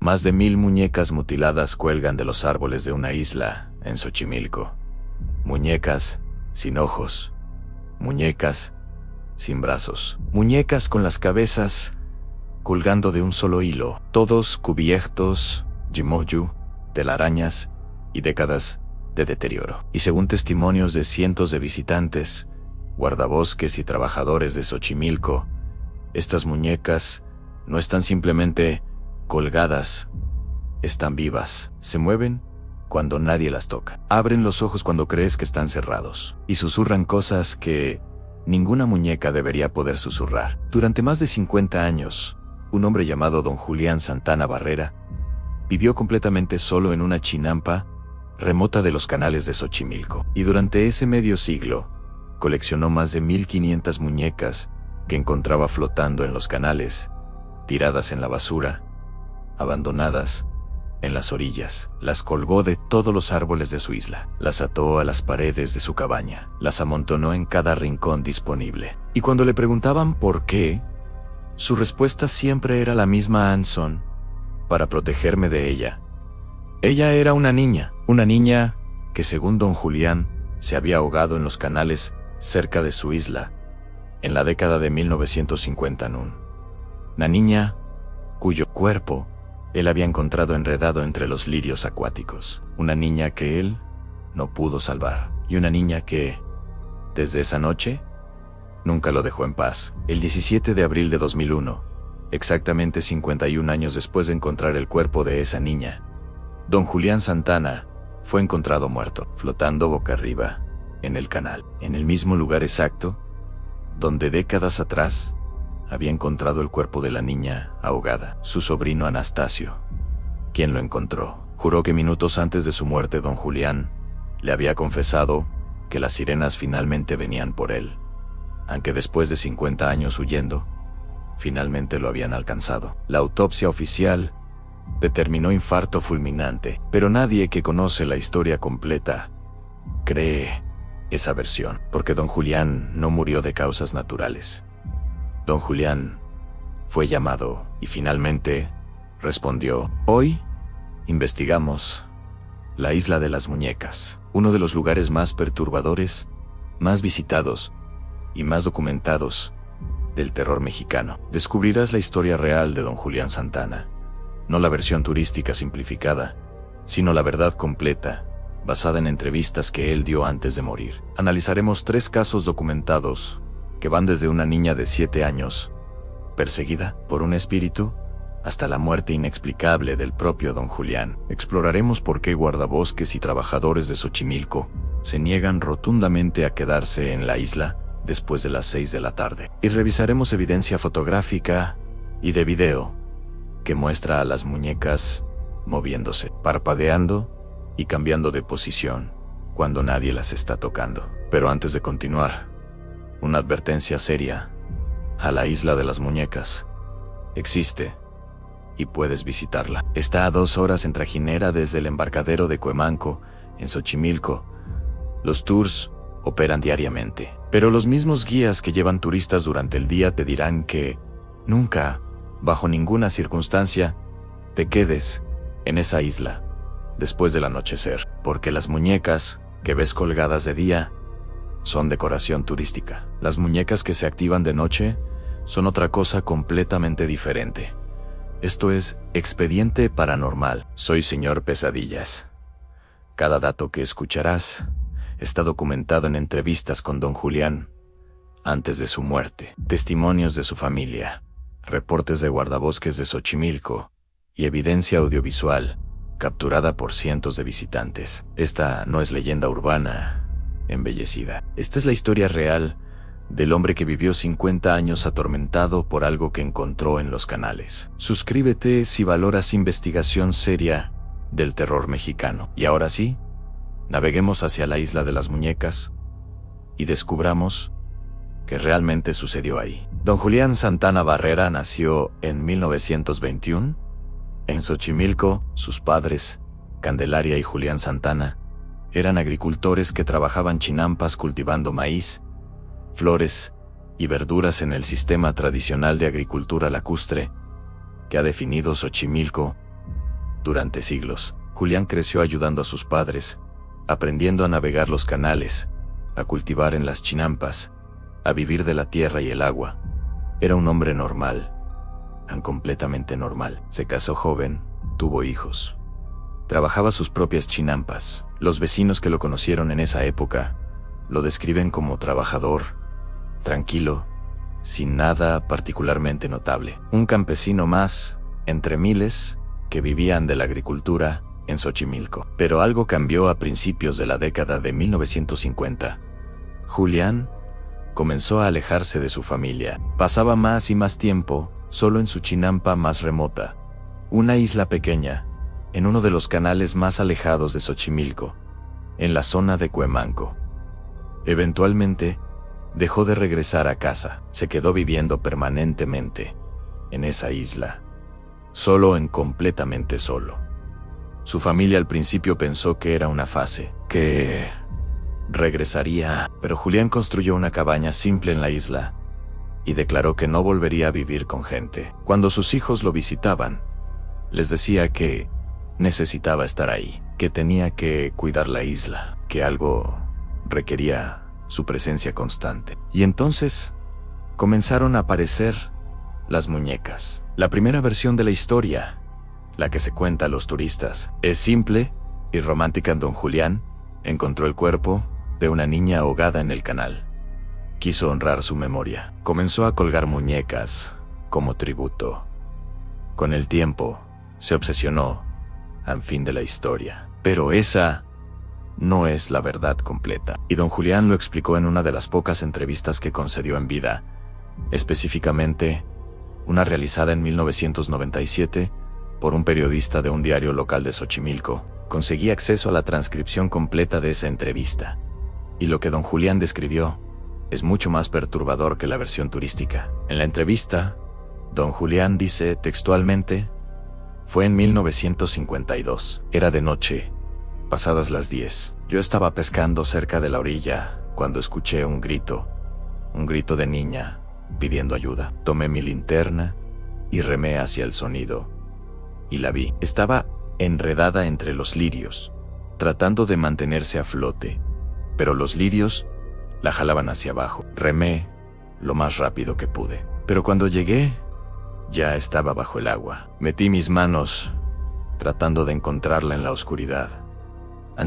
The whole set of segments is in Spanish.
Más de 1000 muñecas mutiladas cuelgan de los árboles de una isla en Xochimilco. Muñecas sin ojos, muñecas sin brazos, muñecas con las cabezas colgando de un solo hilo, todos cubiertos de moho, telarañas y décadas de deterioro. Y según testimonios de cientos de visitantes, guardabosques y trabajadores de Xochimilco, estas muñecas no están simplemente colgadas, están vivas, se mueven cuando nadie las toca, abren los ojos cuando crees que están cerrados, y susurran cosas que ninguna muñeca debería poder susurrar. Durante más de 50 años, un hombre llamado Don Julián Santana Barrera vivió completamente solo en una chinampa remota de los canales de Xochimilco, y durante ese medio siglo coleccionó más de 1500 muñecas que encontraba flotando en los canales, tiradas en la basura, abandonadas en las orillas. Las colgó de todos los árboles de su isla, las ató a las paredes de su cabaña, las amontonó en cada rincón disponible. Y cuando le preguntaban por qué, su respuesta siempre era la misma: Anson, para protegerme de ella. Ella era una niña que, según Don Julián, se había ahogado en los canales cerca de su isla en la década de 1951. Una niña cuyo cuerpo él había encontrado enredado entre los lirios acuáticos. Una niña que él no pudo salvar. Y una niña que, desde esa noche, nunca lo dejó en paz. El 17 de abril de 2001, exactamente 51 años después de encontrar el cuerpo de esa niña, Don Julián Santana fue encontrado muerto, flotando boca arriba en el canal, en el mismo lugar exacto donde décadas atrás había encontrado el cuerpo de la niña ahogada. Su sobrino Anastasio, quien lo encontró, juró que minutos antes de su muerte Don Julián le había confesado que las sirenas finalmente venían por él, aunque después de 50 años huyendo, finalmente lo habían alcanzado. La autopsia oficial determinó infarto fulminante, pero nadie que conoce la historia completa cree esa versión, porque Don Julián no murió de causas naturales. Don Julián fue llamado y finalmente respondió: hoy investigamos la Isla de las Muñecas, uno de los lugares más perturbadores, más visitados y más documentados del terror mexicano. Descubrirás la historia real de Don Julián Santana, no la versión turística simplificada, sino la verdad completa, basada en entrevistas que él dio antes de morir. Analizaremos 3 casos documentados que van desde una niña de 7 años, perseguida por un espíritu, hasta la muerte inexplicable del propio Don Julián. Exploraremos por qué guardabosques y trabajadores de Xochimilco se niegan rotundamente a quedarse en la isla después de las 6 de la tarde. Y revisaremos evidencia fotográfica y de video que muestra a las muñecas moviéndose, parpadeando y cambiando de posición cuando nadie las está tocando. Pero antes de continuar, una advertencia seria: a la Isla de las Muñecas existe y puedes visitarla. Está a 2 horas en trajinera desde el embarcadero de Cuemanco, en Xochimilco. Los tours operan diariamente, pero los mismos guías que llevan turistas durante el día te dirán que nunca, bajo ninguna circunstancia, te quedes en esa isla después del anochecer, porque las muñecas que ves colgadas de día son decoración turística. Las muñecas que se activan de noche son otra cosa completamente diferente. Esto es Expediente Paranormal. Soy Señor Pesadillas. Cada dato que escucharás está documentado en entrevistas con Don Julián antes de su muerte, testimonios de su familia, reportes de guardabosques de Xochimilco y evidencia audiovisual capturada por cientos de visitantes. Esta no es leyenda urbana embellecida. Esta es la historia real del hombre que vivió 50 años atormentado por algo que encontró en los canales. Suscríbete si valoras investigación seria del terror mexicano. Y ahora sí, naveguemos hacia la Isla de las Muñecas y descubramos qué realmente sucedió ahí. Don Julián Santana Barrera nació en 1921 en Xochimilco. Sus padres, Candelaria y Julián Santana, eran agricultores que trabajaban chinampas cultivando maíz, flores y verduras en el sistema tradicional de agricultura lacustre que ha definido Xochimilco Durante siglos, Julián creció ayudando a sus padres, aprendiendo a navegar los canales, a cultivar en las chinampas, a vivir de la tierra y el agua. Era un hombre normal, completamente normal. Se casó joven, tuvo hijos. Trabajaba sus propias chinampas. Los vecinos que lo conocieron en esa época lo describen como trabajador, tranquilo, sin nada particularmente notable. Un campesino más, entre miles, que vivían de la agricultura en Xochimilco. Pero algo cambió a principios de la década de 1950. Julián comenzó a alejarse de su familia. Pasaba más y más tiempo solo en su chinampa más remota, una isla pequeña, en uno de los canales más alejados de Xochimilco, en la zona de Cuemanco. Eventualmente, dejó de regresar a casa. Se quedó viviendo permanentemente en esa isla, completamente solo. Su familia al principio pensó que era una fase, que regresaría, pero Julián construyó una cabaña simple en la isla y declaró que no volvería a vivir con gente. Cuando sus hijos lo visitaban, les decía que necesitaba estar ahí, que tenía que cuidar la isla, que algo requería su presencia constante. Y entonces comenzaron a aparecer las muñecas. La primera versión de la historia, la que se cuenta a los turistas, es simple y romántica. Don Julián encontró el cuerpo de una niña ahogada en el canal. Quiso honrar su memoria. Comenzó a colgar muñecas como tributo. Con el tiempo, se obsesionó al fin de la historia. Pero esa no es la verdad completa. Y don Julián lo explicó en una de las pocas entrevistas que concedió en vida, específicamente una realizada en 1997 por un periodista de un diario local de Xochimilco. Conseguí acceso a la transcripción completa de esa entrevista. Y lo que don Julián describió es mucho más perturbador que la versión turística. En la entrevista, don Julián dice textualmente: fue en 1952. Era de noche, pasadas las 10. Yo estaba pescando cerca de la orilla cuando escuché un grito de niña pidiendo ayuda. Tomé mi linterna y remé hacia el sonido. Y la vi. Estaba enredada entre los lirios, tratando de mantenerse a flote, pero los lirios la jalaban hacia abajo. Remé lo más rápido que pude, pero cuando llegué, ya estaba bajo el agua. Metí mis manos, tratando de encontrarla en la oscuridad.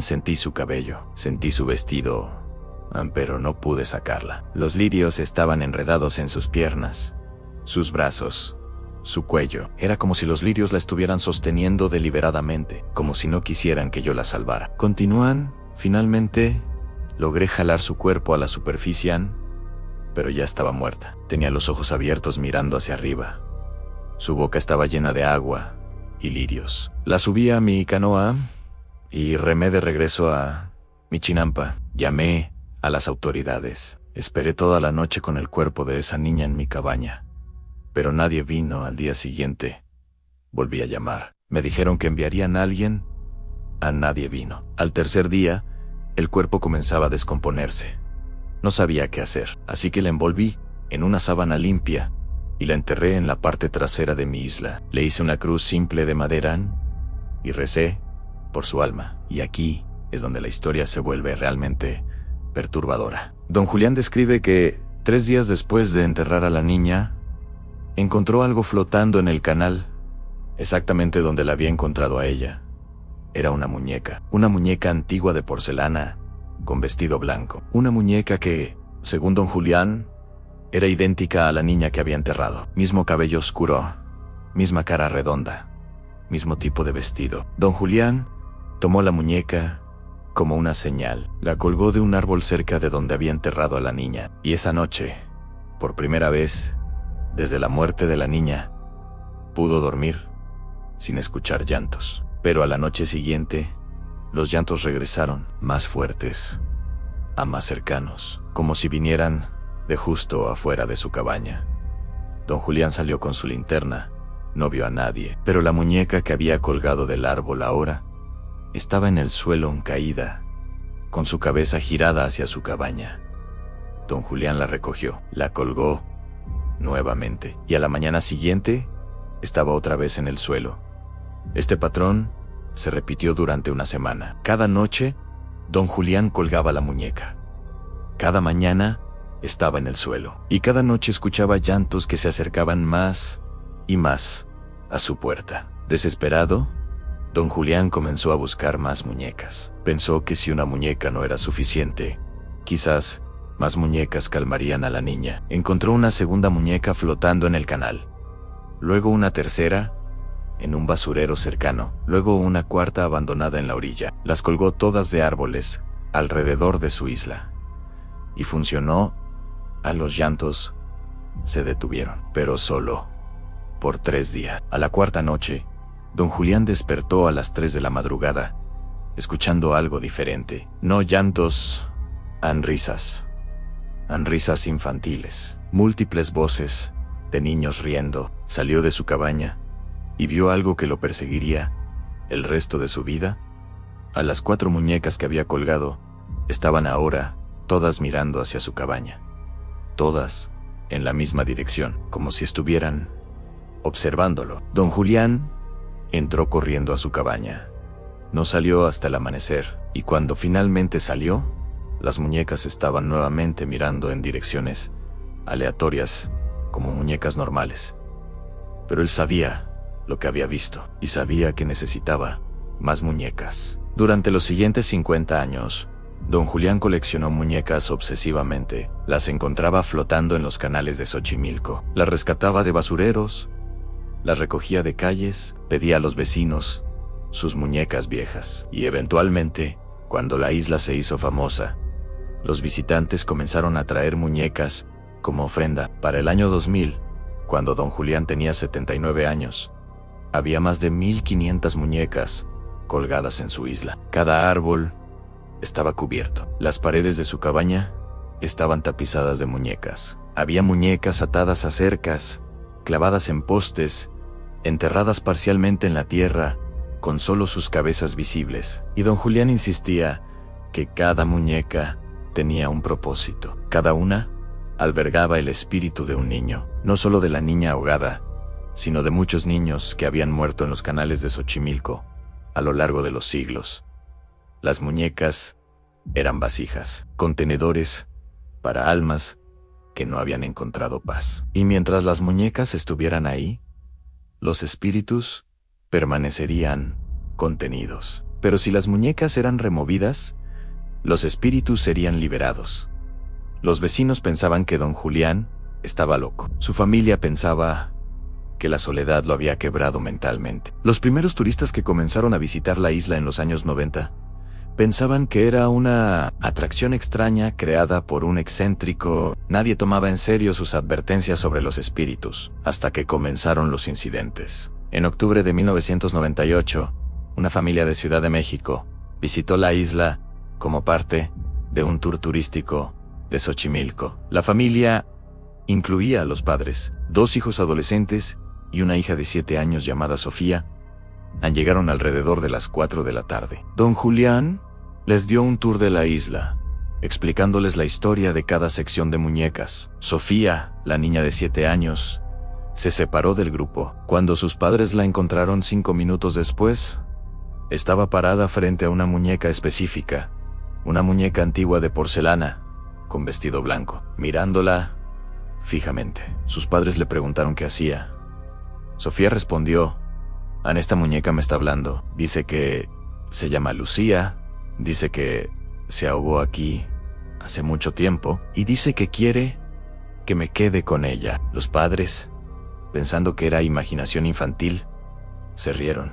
Sentí su cabello, sentí su vestido, pero no pude sacarla. Los lirios estaban enredados en sus piernas, sus brazos, su cuello. Era como si los lirios la estuvieran sosteniendo deliberadamente, como si no quisieran que yo la salvara. Continúan. Finalmente, logré jalar su cuerpo a la superficie, pero ya estaba muerta. Tenía los ojos abiertos mirando hacia arriba. Su boca estaba llena de agua y lirios. La subí a mi canoa y remé de regreso a mi chinampa. Llamé a las autoridades. Esperé toda la noche con el cuerpo de esa niña en mi cabaña, pero nadie vino. Al día siguiente, volví a llamar. Me dijeron que enviarían a alguien. Nadie vino. Al tercer día, el cuerpo comenzaba a descomponerse. No sabía qué hacer, así que la envolví en una sábana limpia y la enterré en la parte trasera de mi isla. Le hice una cruz simple de madera y recé por su alma. Y aquí es donde la historia se vuelve realmente perturbadora. Don Julián describe que 3 días después de enterrar a la niña, encontró algo flotando en el canal, exactamente donde la había encontrado a ella. Era una muñeca antigua de porcelana, con vestido blanco. Una muñeca que, según don Julián, era idéntica a la niña que había enterrado. Mismo cabello oscuro, misma cara redonda, mismo tipo de vestido. Don Julián tomó la muñeca como una señal. La colgó de un árbol cerca de donde había enterrado a la niña. Y esa noche, por primera vez, desde la muerte de la niña, pudo dormir sin escuchar llantos. Pero a la noche siguiente, los llantos regresaron, más fuertes, más cercanos, como si vinieran de justo afuera de su cabaña. Don Julián salió con su linterna, no vio a nadie, pero la muñeca que había colgado del árbol ahora estaba en el suelo caída, con su cabeza girada hacia su cabaña. Don Julián la recogió, la colgó nuevamente, y a la mañana siguiente estaba otra vez en el suelo, Este patrón se repitió durante una semana. Cada noche, don Julián colgaba la muñeca. Cada mañana estaba en el suelo. Y cada noche escuchaba llantos que se acercaban más y más a su puerta. Desesperado, don Julián comenzó a buscar más muñecas. Pensó que si una muñeca no era suficiente, quizás más muñecas calmarían a la niña. Encontró una segunda muñeca flotando en el canal. Luego una tercera en un basurero cercano. Luego una cuarta abandonada en la orilla. Las colgó todas de árboles alrededor de su isla. Y funcionó. A los llantos se detuvieron, pero solo por 3 días. A la cuarta noche, don Julián despertó a las 3 de la madrugada, escuchando algo diferente. No llantos, risas infantiles. Múltiples voces de niños riendo. Salió de su cabaña y vio algo que lo perseguiría el resto de su vida. A las 4 muñecas que había colgado estaban ahora todas mirando hacia su cabaña. Todas en la misma dirección, como si estuvieran observándolo. Don Julián entró corriendo a su cabaña. No salió hasta el amanecer, y cuando finalmente salió, las muñecas estaban nuevamente mirando en direcciones aleatorias, como muñecas normales. Pero él sabía lo que había visto, y sabía que necesitaba más muñecas. Durante los siguientes 50 años, don Julián coleccionó muñecas obsesivamente. Las encontraba flotando en los canales de Xochimilco. Las rescataba de basureros, las recogía de calles, pedía a los vecinos sus muñecas viejas. Y eventualmente, cuando la isla se hizo famosa, los visitantes comenzaron a traer muñecas como ofrenda. Para el año 2000, cuando don Julián tenía 79 años, había más de 1500 muñecas colgadas en su isla. Cada árbol estaba cubierto. Las paredes de su cabaña estaban tapizadas de muñecas. Había muñecas atadas a cercas, clavadas en postes, enterradas parcialmente en la tierra, con solo sus cabezas visibles. Y don Julián insistía que cada muñeca tenía un propósito. Cada una albergaba el espíritu de un niño, no solo de la niña ahogada, sino de muchos niños que habían muerto en los canales de Xochimilco a lo largo de los siglos. Las muñecas eran vasijas, contenedores para almas que no habían encontrado paz. Y mientras las muñecas estuvieran ahí, los espíritus permanecerían contenidos. Pero si las muñecas eran removidas, los espíritus serían liberados. Los vecinos pensaban que don Julián estaba loco. Su familia pensaba que la soledad lo había quebrado mentalmente. Los primeros turistas que comenzaron a visitar la isla en los años 90 pensaban que era una atracción extraña creada por un excéntrico. Nadie tomaba en serio sus advertencias sobre los espíritus, hasta que comenzaron los incidentes. En octubre de 1998, una familia de Ciudad de México visitó la isla como parte de un tour turístico de Xochimilco. La familia incluía a los padres, 2 hijos adolescentes y una hija de 7 años llamada Sofía. Llegaron alrededor de las 4 de la tarde. Don Julián les dio un tour de la isla, explicándoles la historia de cada sección de muñecas. Sofía, la niña de 7 años, se separó del grupo. Cuando sus padres la encontraron 5 minutos después, estaba parada frente a una muñeca específica, una muñeca antigua de porcelana, con vestido blanco, mirándola fijamente. Sus padres le preguntaron qué hacía. Sofía respondió: esta muñeca me está hablando. Dice que se llama Lucía, dice que se ahogó aquí hace mucho tiempo y dice que quiere que me quede con ella. Los padres, pensando que era imaginación infantil, se rieron.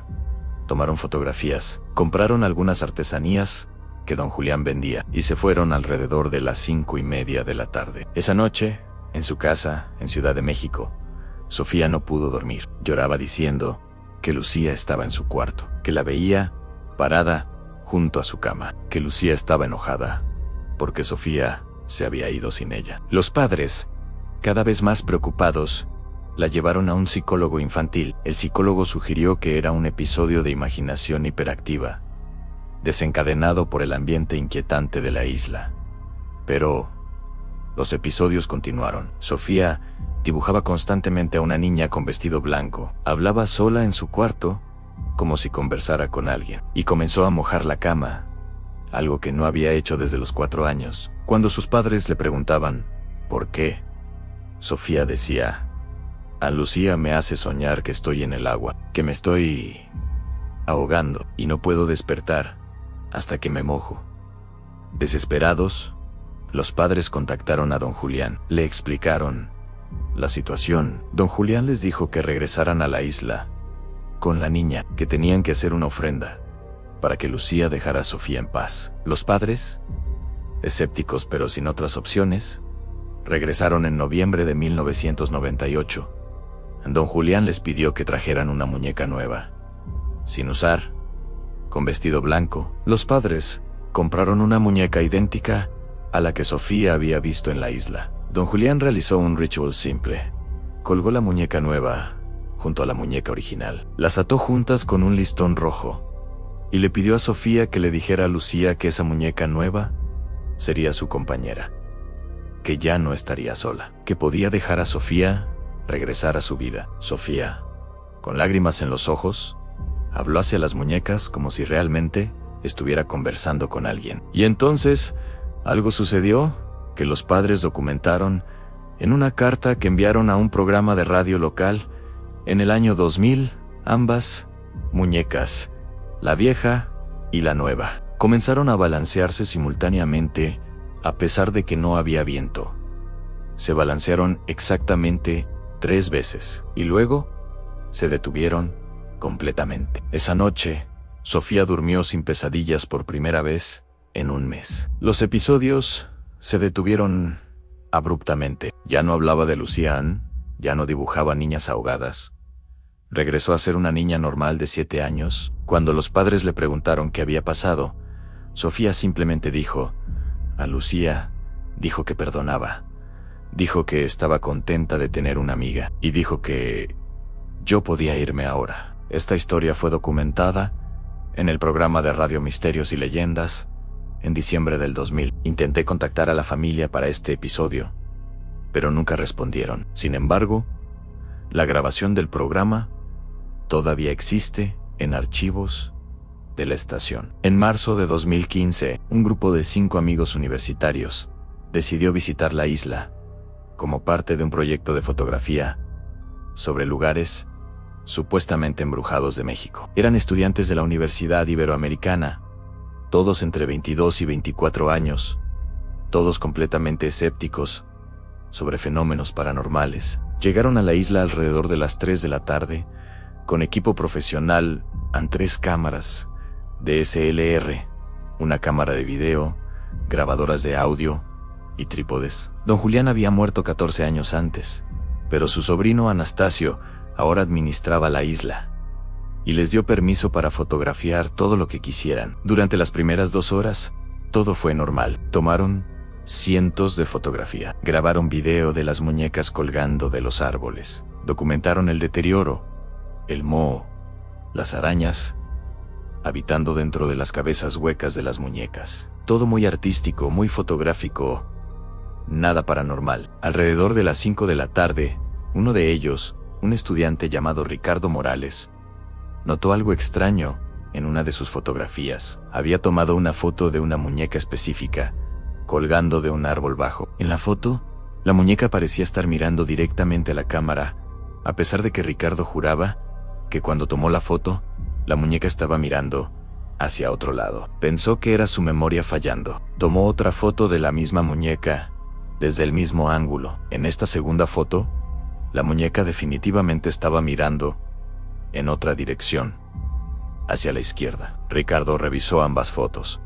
Tomaron fotografías, compraron algunas artesanías que don Julián vendía y se fueron alrededor de las 5:30 de la tarde. Esa noche, en su casa, en Ciudad de México, Sofía no pudo dormir. Lloraba diciendo que Lucía estaba en su cuarto, que la veía parada junto a su cama, que Lucía estaba enojada porque Sofía se había ido sin ella. Los padres, cada vez más preocupados, la llevaron a un psicólogo infantil. El psicólogo sugirió que era un episodio de imaginación hiperactiva, desencadenado por el ambiente inquietante de la isla. Pero los episodios continuaron. Sofía dibujaba constantemente a una niña con vestido blanco. Hablaba sola en su cuarto, como si conversara con alguien, y comenzó a mojar la cama, algo que no había hecho desde los 4 años. Cuando sus padres le preguntaban ¿por qué?, Sofía decía: a Lucía me hace soñar que estoy en el agua, que me estoy ahogando y no puedo despertar hasta que me mojo. Desesperados, los padres contactaron a don Julián. Le explicaron la situación. Don Julián les dijo que regresaran a la isla con la niña, que tenían que hacer una ofrenda para que Lucía dejara a Sofía en paz. Los padres, escépticos pero sin otras opciones, regresaron en noviembre de 1998. Don Julián les pidió que trajeran una muñeca nueva, sin usar, con vestido blanco. Los padres compraron una muñeca idéntica a la que Sofía había visto en la isla. Don Julián realizó un ritual simple. Colgó la muñeca nueva junto a la muñeca original. Las ató juntas con un listón rojo y le pidió a Sofía que le dijera a Lucía que esa muñeca nueva sería su compañera, que ya no estaría sola, que podía dejar a Sofía regresar a su vida. Sofía, con lágrimas en los ojos, habló hacia las muñecas como si realmente estuviera conversando con alguien. Y entonces, algo sucedió que los padres documentaron en una carta que enviaron a un programa de radio local en el año 2000. Ambas muñecas, la vieja y la nueva, comenzaron a balancearse simultáneamente a pesar de que no había viento. Se balancearon exactamente 3 veces y luego se detuvieron completamente. Esa noche, Sofía durmió sin pesadillas por primera vez en un mes. Los episodios se detuvieron abruptamente. Ya no hablaba de Lucía, ya no dibujaba niñas ahogadas. Regresó a ser una niña normal de 7 años. Cuando los padres le preguntaron qué había pasado, Sofía simplemente dijo: a Lucía, dijo que perdonaba. Dijo que estaba contenta de tener una amiga. Y dijo que yo podía irme ahora. Esta historia fue documentada en el programa de Radio Misterios y Leyendas en diciembre del 2000. Intenté contactar a la familia para este episodio, pero nunca respondieron. Sin embargo, la grabación del programa todavía existe en archivos de la estación. En marzo de 2015, un grupo de 5 amigos universitarios decidió visitar la isla como parte de un proyecto de fotografía sobre lugares supuestamente embrujados de México. Eran estudiantes de la Universidad Iberoamericana, todos entre 22 y 24 años, todos completamente escépticos sobre fenómenos paranormales. Llegaron a la isla alrededor de las 3 de la tarde, con equipo profesional, en 3 cámaras DSLR, una cámara de video, grabadoras de audio y trípodes. Don Julián había muerto 14 años antes, pero su sobrino Anastasio ahora administraba la isla y les dio permiso para fotografiar todo lo que quisieran. Durante las primeras 2 horas, todo fue normal. Tomaron cientos de fotografías, grabaron video de las muñecas colgando de los árboles, documentaron el deterioro, el moho, las arañas habitando dentro de las cabezas huecas de las muñecas. Todo muy artístico, muy fotográfico, nada paranormal. Alrededor de las 5 de la tarde, uno de ellos, un estudiante llamado Ricardo Morales, notó algo extraño en una de sus fotografías. Había tomado una foto de una muñeca específica, colgando de un árbol bajo. En la foto, la muñeca parecía estar mirando directamente a la cámara, a pesar de que Ricardo juraba que cuando tomó la foto, la muñeca estaba mirando hacia otro lado. Pensó que era su memoria fallando. Tomó otra foto de la misma muñeca, desde el mismo ángulo. En esta segunda foto, la muñeca definitivamente estaba mirando en otra dirección, hacia la izquierda. Ricardo revisó ambas fotos.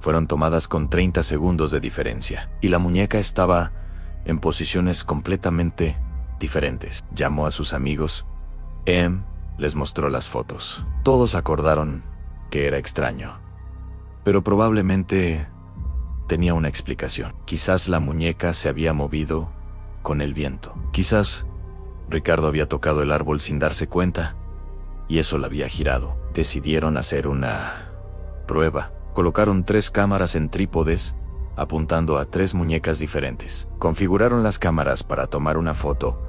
Fueron tomadas con 30 segundos de diferencia, y la muñeca estaba en posiciones completamente diferentes. Llamó a sus amigos. Les mostró las fotos. Todos acordaron que era extraño, pero probablemente tenía una explicación. Quizás la muñeca se había movido con el viento. Quizás Ricardo había tocado el árbol sin darse cuenta, y eso la había girado. Decidieron hacer una prueba. Colocaron 3 cámaras en trípodes, apuntando a 3 muñecas diferentes. Configuraron las cámaras para tomar una foto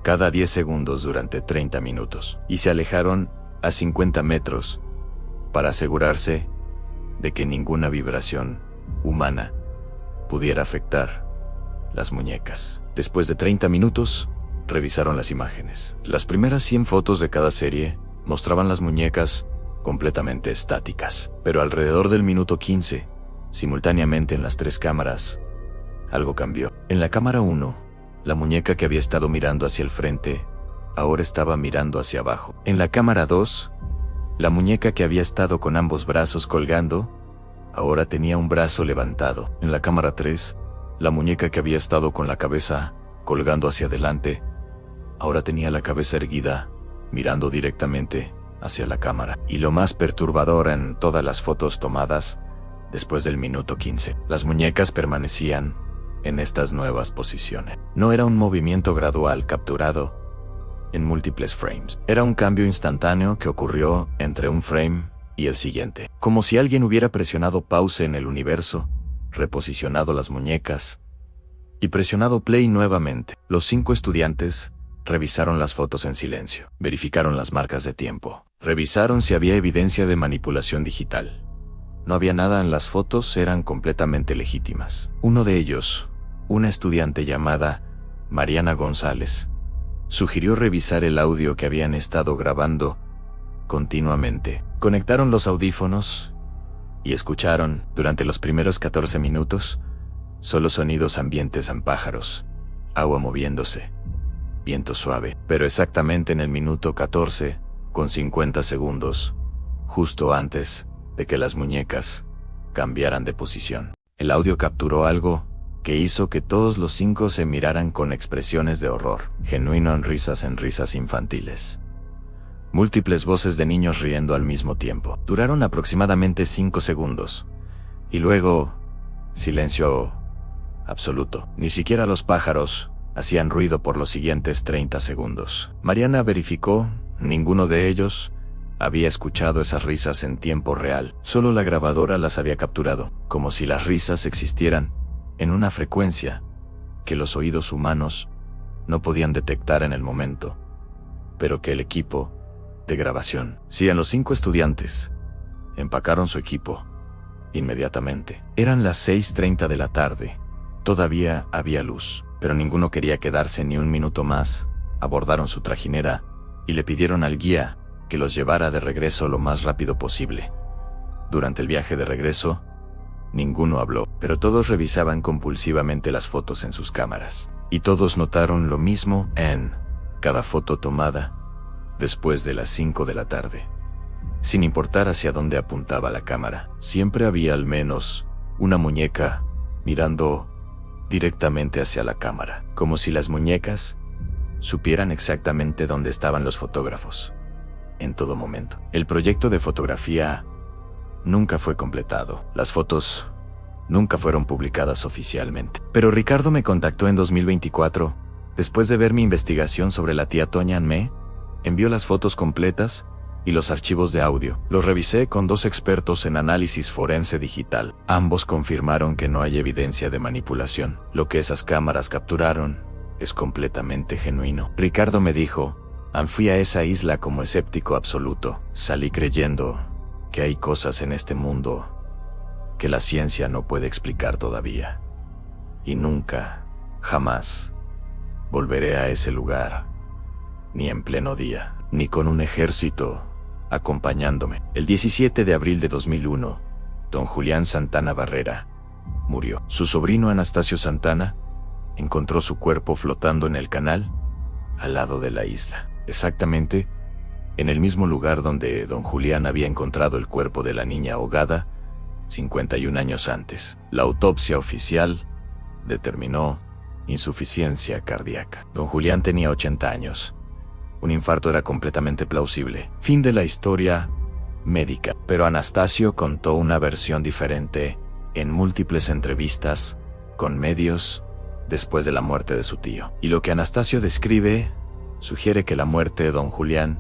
cada 10 segundos durante 30 minutos, y se alejaron a 50 metros, para asegurarse de que ninguna vibración humana pudiera afectar las muñecas. Después de 30 minutos, revisaron las imágenes. Las primeras 100 fotos de cada serie mostraban las muñecas completamente estáticas, pero alrededor del minuto 15, simultáneamente en las 3 cámaras, algo cambió. En la cámara 1, la muñeca que había estado mirando hacia el frente, ahora estaba mirando hacia abajo. En la cámara 2, la muñeca que había estado con ambos brazos colgando, ahora tenía un brazo levantado. En la cámara 3, la muñeca que había estado con la cabeza colgando hacia adelante, ahora tenía la cabeza erguida, mirando directamente hacia la cámara. Y lo más perturbador en todas las fotos tomadas, después del minuto 15, las muñecas permanecían en estas nuevas posiciones. No era un movimiento gradual capturado en múltiples frames. Era un cambio instantáneo que ocurrió entre un frame y el siguiente. Como si alguien hubiera presionado pause en el universo, reposicionado las muñecas y presionado play nuevamente. Los 5 estudiantes revisaron las fotos en silencio. Verificaron las marcas de tiempo. Revisaron si había evidencia de manipulación digital. No había nada en las fotos, eran completamente legítimas. Uno de ellos, una estudiante llamada Mariana González, sugirió revisar el audio que habían estado grabando continuamente. Conectaron los audífonos y escucharon, durante los primeros 14 minutos, solo sonidos ambientes en pájaros, agua moviéndose, viento suave. Pero exactamente en el minuto 14, con 50 segundos, justo antes de que las muñecas cambiaran de posición, el audio capturó algo que hizo que todos los 5 se miraran con expresiones de horror, genuino en risas infantiles. Múltiples voces de niños riendo al mismo tiempo. Duraron aproximadamente 5 segundos. Y luego, silencio absoluto. Ni siquiera los pájaros hacían ruido por los siguientes 30 segundos. Mariana verificó, ninguno de ellos había escuchado esas risas en tiempo real. Solo la grabadora las había capturado, como si las risas existieran en una frecuencia que los oídos humanos no podían detectar en el momento, pero que el equipo de grabación, sí, los 5 estudiantes empacaron su equipo inmediatamente. Eran las 6:30 de la tarde. Todavía había luz, pero ninguno quería quedarse ni un minuto más. Abordaron su trajinera y le pidieron al guía que los llevara de regreso lo más rápido posible. Durante el viaje de regreso, ninguno habló, pero todos revisaban compulsivamente las fotos en sus cámaras. Y todos notaron lo mismo en cada foto tomada después de las 5 de la tarde. Sin importar hacia dónde apuntaba la cámara, siempre había al menos una muñeca mirando directamente hacia la cámara, como si las muñecas supieran exactamente dónde estaban los fotógrafos en todo momento. El proyecto de fotografía nunca fue completado. Las fotos nunca fueron publicadas oficialmente. Pero Ricardo me contactó en 2024, después de ver mi investigación sobre la tía Toña Anmé. Envió las fotos completas y los archivos de audio. Los revisé con 2 expertos en análisis forense digital. Ambos confirmaron que no hay evidencia de manipulación. Lo que esas cámaras capturaron es completamente genuino. Ricardo me dijo, fui a esa isla como escéptico absoluto. Salí creyendo que hay cosas en este mundo que la ciencia no puede explicar todavía. Y nunca, jamás, volveré a ese lugar, ni en pleno día, ni con un ejército acompañándome. El 17 de abril de 2001, don Julián Santana Barrera murió. Su sobrino Anastasio Santana encontró su cuerpo flotando en el canal al lado de la isla, exactamente en el mismo lugar donde don Julián había encontrado el cuerpo de la niña ahogada 51 años antes. La autopsia oficial determinó insuficiencia cardíaca. Don Julián tenía 80 años. Un infarto era completamente plausible. Fin de la historia médica. Pero Anastasio contó una versión diferente en múltiples entrevistas con medios después de la muerte de su tío. Y lo que Anastasio describe sugiere que la muerte de don Julián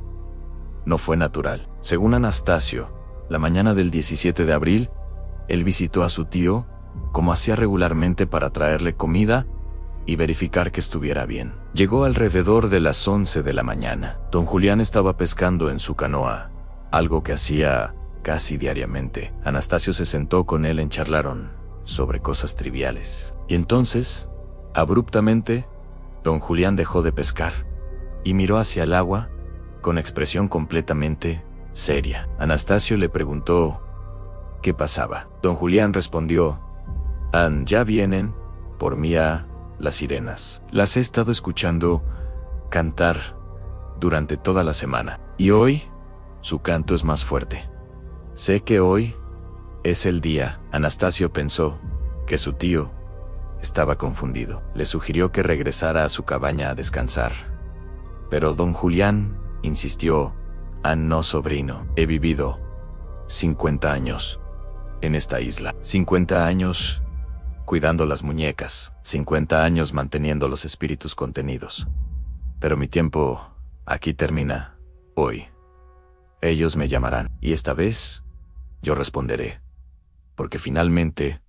no fue natural. Según Anastasio, la mañana del 17 de abril, él visitó a su tío, como hacía regularmente, para traerle comida y verificar que estuviera bien. Llegó alrededor de las 11 de la mañana. Don Julián estaba pescando en su canoa algo que hacía casi diariamente. Anastasio se sentó con él y charlaron sobre cosas triviales. Y entonces, abruptamente, don Julián dejó de pescar y miró hacia el agua con expresión completamente seria. Anastasio le preguntó qué pasaba. Don Julián respondió: ya vienen por mí las sirenas. Las he estado escuchando cantar durante toda la semana. Y hoy, su canto es más fuerte. Sé que hoy es el día. Anastasio pensó que su tío estaba confundido. Le sugirió que regresara a su cabaña a descansar. Pero don Julián insistió: no, sobrino. He vivido 50 años en esta isla. 50 años cuidando las muñecas. 50 años manteniendo los espíritus contenidos. Pero mi tiempo aquí termina hoy. Ellos me llamarán. Y esta vez yo responderé. Porque finalmente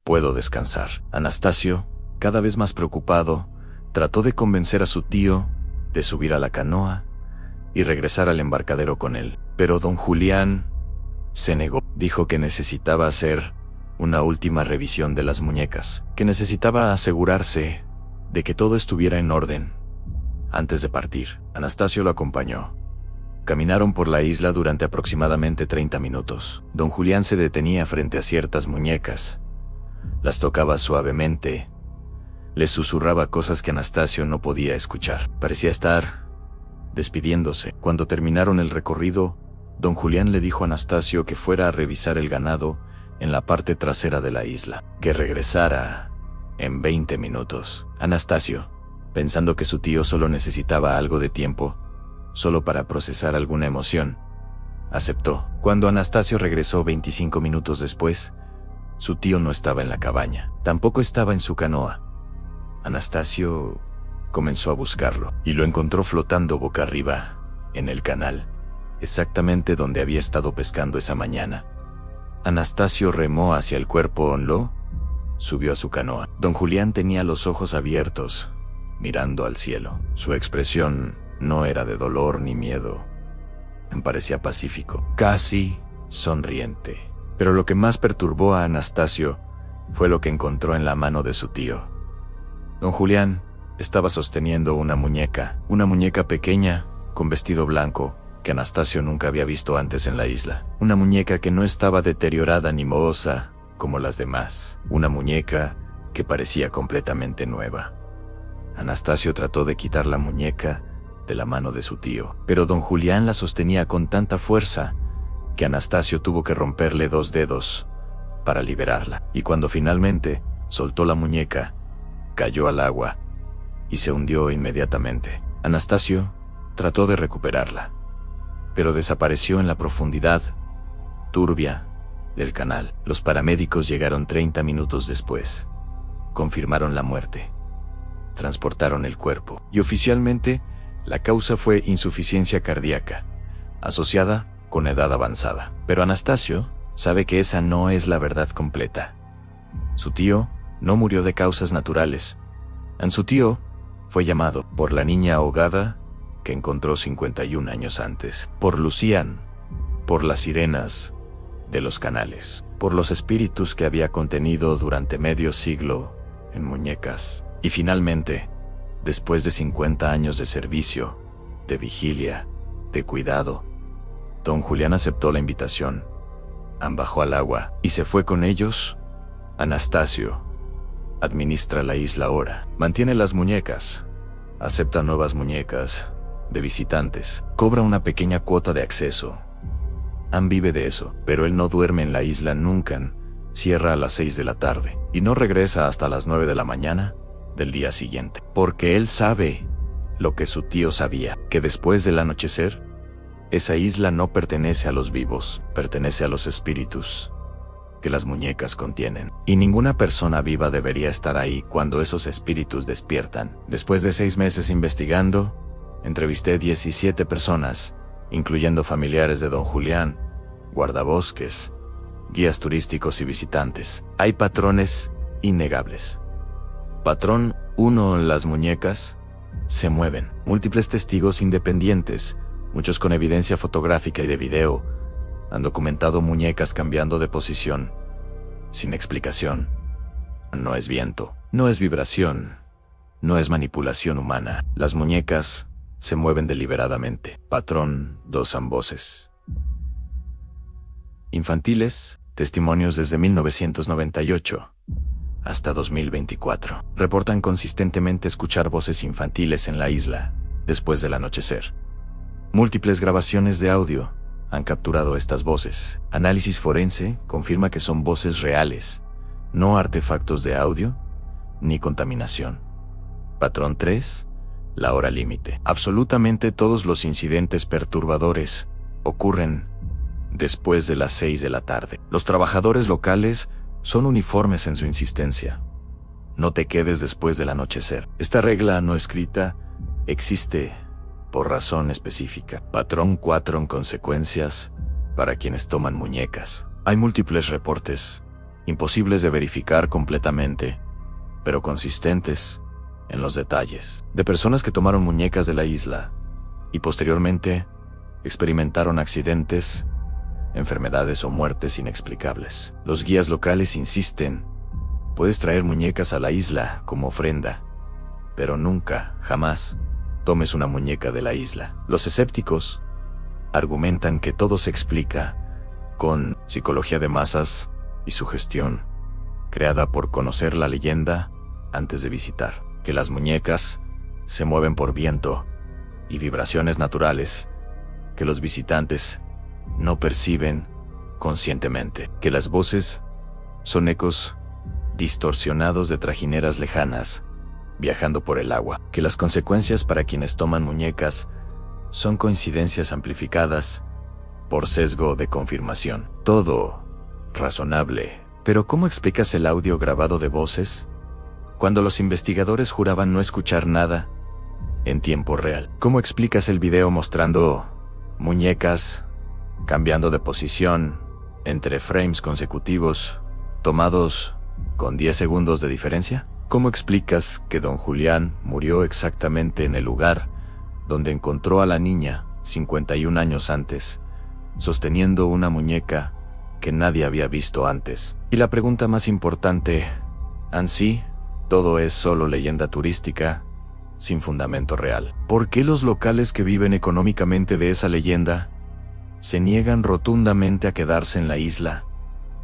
puedo descansar. Anastasio, cada vez más preocupado, trató de convencer a su tío de subir a la canoa y regresar al embarcadero con él. Pero don Julián se negó. Dijo que necesitaba hacer una última revisión de las muñecas, que necesitaba asegurarse de que todo estuviera en orden antes de partir. Anastasio lo acompañó. Caminaron por la isla durante aproximadamente 30 minutos. Don Julián se detenía frente a ciertas muñecas. Las tocaba suavemente. Les susurraba cosas que Anastasio no podía escuchar. Parecía estar despidiéndose. Cuando terminaron el recorrido, don Julián le dijo a Anastasio que fuera a revisar el ganado en la parte trasera de la isla, que regresara en 20 minutos. Anastasio, pensando que su tío solo necesitaba algo de tiempo, solo para procesar alguna emoción, aceptó. Cuando Anastasio regresó 25 minutos después, su tío no estaba en la cabaña, tampoco estaba en su canoa. Anastasio comenzó a buscarlo y lo encontró flotando boca arriba en el canal, exactamente donde había estado pescando esa mañana. Anastasio remó hacia el cuerpo honlo, subió a su canoa. Don Julián tenía los ojos abiertos, mirando al cielo. Su expresión no era de dolor ni miedo. Parecía pacífico, casi sonriente. Pero lo que más perturbó a Anastasio fue lo que encontró en la mano de su tío. Don Julián estaba sosteniendo una muñeca pequeña, con vestido blanco, que Anastasio nunca había visto antes en la isla. Una muñeca que no estaba deteriorada ni mohosa como las demás. Una muñeca que parecía completamente nueva. Anastasio trató de quitar la muñeca de la mano de su tío, pero don Julián la sostenía con tanta fuerza que Anastasio tuvo que romperle 2 dedos para liberarla. Y cuando finalmente soltó la muñeca, cayó al agua y se hundió inmediatamente. Anastasio trató de recuperarla, pero desapareció en la profundidad turbia del canal. Los paramédicos llegaron 30 minutos después. Confirmaron la muerte. Transportaron el cuerpo. Y oficialmente, la causa fue insuficiencia cardíaca, asociada con edad avanzada. Pero Anastasio sabe que esa no es la verdad completa. Su tío no murió de causas naturales. Su tío fue llamado por la niña ahogada que encontró 51 años antes, por Lucian, por las sirenas de los canales, por los espíritus que había contenido durante medio siglo en muñecas. Y finalmente, después de 50 años de servicio, de vigilia, de cuidado, don Julián aceptó la invitación. Bajó al agua y se fue con ellos. Anastasio administra la isla ahora, mantiene las muñecas, acepta nuevas muñecas de visitantes, cobra una pequeña cuota de acceso. Vive de eso, pero él no duerme en la isla nunca. Cierra a las 6 de la tarde y no regresa hasta las 9 de la mañana del día siguiente, porque él sabe lo que su tío sabía, que después del anochecer, esa isla no pertenece a los vivos, pertenece a los espíritus que las muñecas contienen. Y ninguna persona viva debería estar ahí cuando esos espíritus despiertan. Después de 6 meses investigando, entrevisté 17 personas, incluyendo familiares de don Julián, guardabosques, guías turísticos y visitantes. Hay patrones innegables. Patrón 1. Las muñecas se mueven. Múltiples testigos independientes Muchos con evidencia fotográfica y de video han documentado muñecas cambiando de posición, sin explicación. No es viento, no es vibración, no es manipulación humana. Las muñecas se mueven deliberadamente. Patrón 2 voces. Infantiles, testimonios desde 1998 hasta 2024. Reportan consistentemente escuchar voces infantiles en la isla después del anochecer. Múltiples grabaciones de audio han capturado estas voces. Análisis forense confirma que son voces reales, no artefactos de audio ni contaminación. Patrón 3. La hora límite. Absolutamente todos los incidentes perturbadores ocurren después de las 6 de la tarde. Los trabajadores locales son uniformes en su insistencia. No te quedes después del anochecer. Esta regla no escrita existe por razón específica. Patrón 4. En consecuencias para quienes toman muñecas. Hay múltiples reportes, imposibles de verificar completamente, pero consistentes en los detalles, de personas que tomaron muñecas de la isla y posteriormente experimentaron accidentes, enfermedades o muertes inexplicables. Los guías locales insisten: puedes traer muñecas a la isla como ofrenda, pero nunca, jamás, tomes una muñeca de la isla. Los escépticos argumentan que todo se explica con psicología de masas y sugestión, creada por conocer la leyenda antes de visitar, que las muñecas se mueven por viento y vibraciones naturales que los visitantes no perciben conscientemente, que las voces son ecos distorsionados de trajineras lejanas viajando por el agua, que las consecuencias para quienes toman muñecas son coincidencias amplificadas por sesgo de confirmación. Todo razonable. Pero ¿cómo explicas el audio grabado de voces cuando los investigadores juraban no escuchar nada en tiempo real? ¿Cómo explicas el video mostrando muñecas cambiando de posición entre frames consecutivos tomados con 10 segundos de diferencia? ¿Cómo explicas que don Julián murió exactamente en el lugar donde encontró a la niña 51 años antes, sosteniendo una muñeca que nadie había visto antes? Y la pregunta más importante, ¿ansí todo es solo leyenda turística sin fundamento real? ¿Por qué los locales que viven económicamente de esa leyenda se niegan rotundamente a quedarse en la isla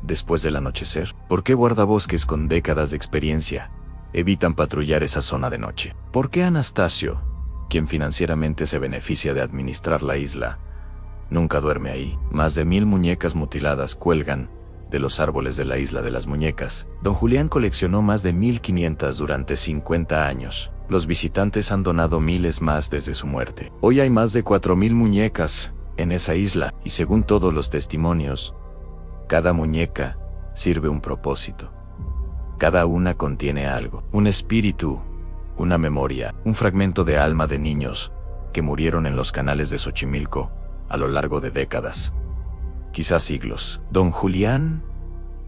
después del anochecer? ¿Por qué guardabosques con décadas de experiencia evitan patrullar esa zona de noche? ¿Por qué Anastasio, quien financieramente se beneficia de administrar la isla, nunca duerme ahí? Más de 1000 muñecas mutiladas cuelgan de los árboles de la isla de las muñecas. Don Julián coleccionó más de 1500 durante 50 años. Los visitantes han donado miles más desde su muerte. Hoy hay más de 4000 muñecas en esa isla, y según todos los testimonios, cada muñeca sirve un propósito. Cada una contiene algo, un espíritu, una memoria, un fragmento de alma de niños que murieron en los canales de Xochimilco a lo largo de décadas, quizás siglos. Don Julián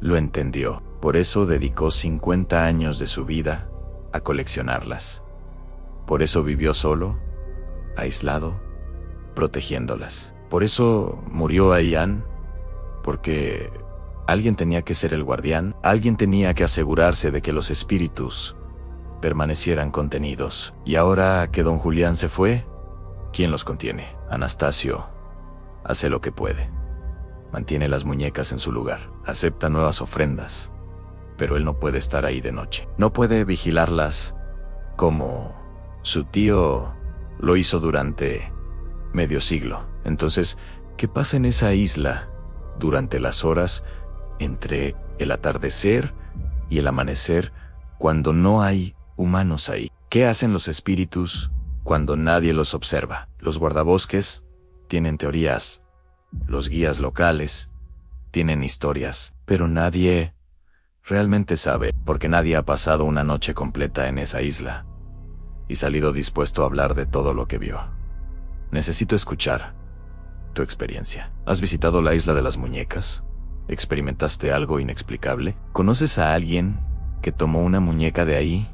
lo entendió, por eso dedicó 50 años de su vida a coleccionarlas. Por eso vivió solo, aislado, protegiéndolas. Por eso murió Ayán, porque alguien tenía que ser el guardián, alguien tenía que asegurarse de que los espíritus permanecieran contenidos. Y ahora que don Julián se fue, ¿quién los contiene? Anastasio hace lo que puede. Mantiene las muñecas en su lugar, acepta nuevas ofrendas, pero él no puede estar ahí de noche. No puede vigilarlas como su tío lo hizo durante medio siglo. Entonces, ¿qué pasa en esa isla durante las horas entre el atardecer y el amanecer cuando no hay humanos ahí? ¿Qué hacen los espíritus cuando nadie los observa? Los guardabosques tienen teorías, los guías locales tienen historias, pero nadie realmente sabe, porque nadie ha pasado una noche completa en esa isla y salido dispuesto a hablar de todo lo que vio. Necesito escuchar tu experiencia. ¿Has visitado la isla de las muñecas? ¿Experimentaste algo inexplicable? ¿Conoces a alguien que tomó una muñeca de ahí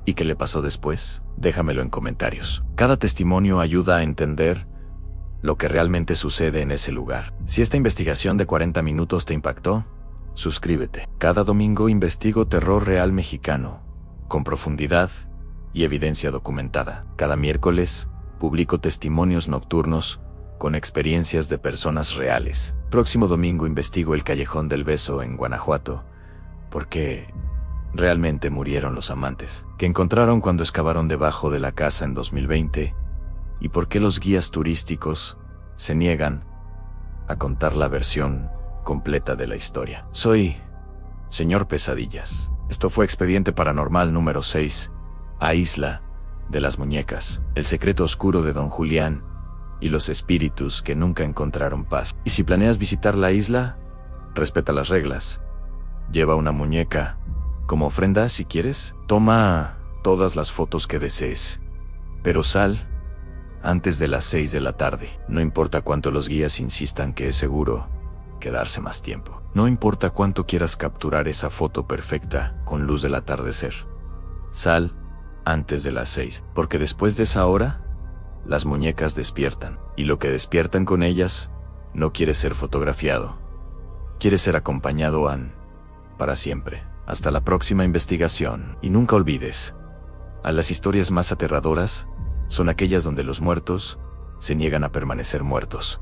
y qué le pasó después? Déjamelo en comentarios. Cada testimonio ayuda a entender lo que realmente sucede en ese lugar. Si esta investigación de 40 minutos te impactó, suscríbete. Cada domingo investigo terror real mexicano, con profundidad y evidencia documentada. Cada miércoles publico testimonios nocturnos con experiencias de personas reales. Próximo domingo investigo el Callejón del Beso en Guanajuato, porque realmente murieron los amantes que encontraron cuando excavaron debajo de la casa en 2020, y por qué los guías turísticos se niegan a contar la versión completa de la historia. Soy Señor Pesadillas. Esto fue Expediente Paranormal número 6, a Isla de las Muñecas, el secreto oscuro de Don Julián y los espíritus que nunca encontraron paz. Y si planeas visitar la isla, respeta las reglas. Lleva una muñeca como ofrenda si quieres. Toma todas las fotos que desees, pero sal antes de las 6 de la tarde. No importa cuánto los guías insistan que es seguro quedarse más tiempo. No importa cuánto quieras capturar esa foto perfecta con luz del atardecer. Sal antes de las 6, porque después de esa hora, las muñecas despiertan, y lo que despiertan con ellas no quiere ser fotografiado. Quiere ser acompañado para siempre. Hasta la próxima investigación. Y nunca olvides, a las historias más aterradoras son aquellas donde los muertos se niegan a permanecer muertos.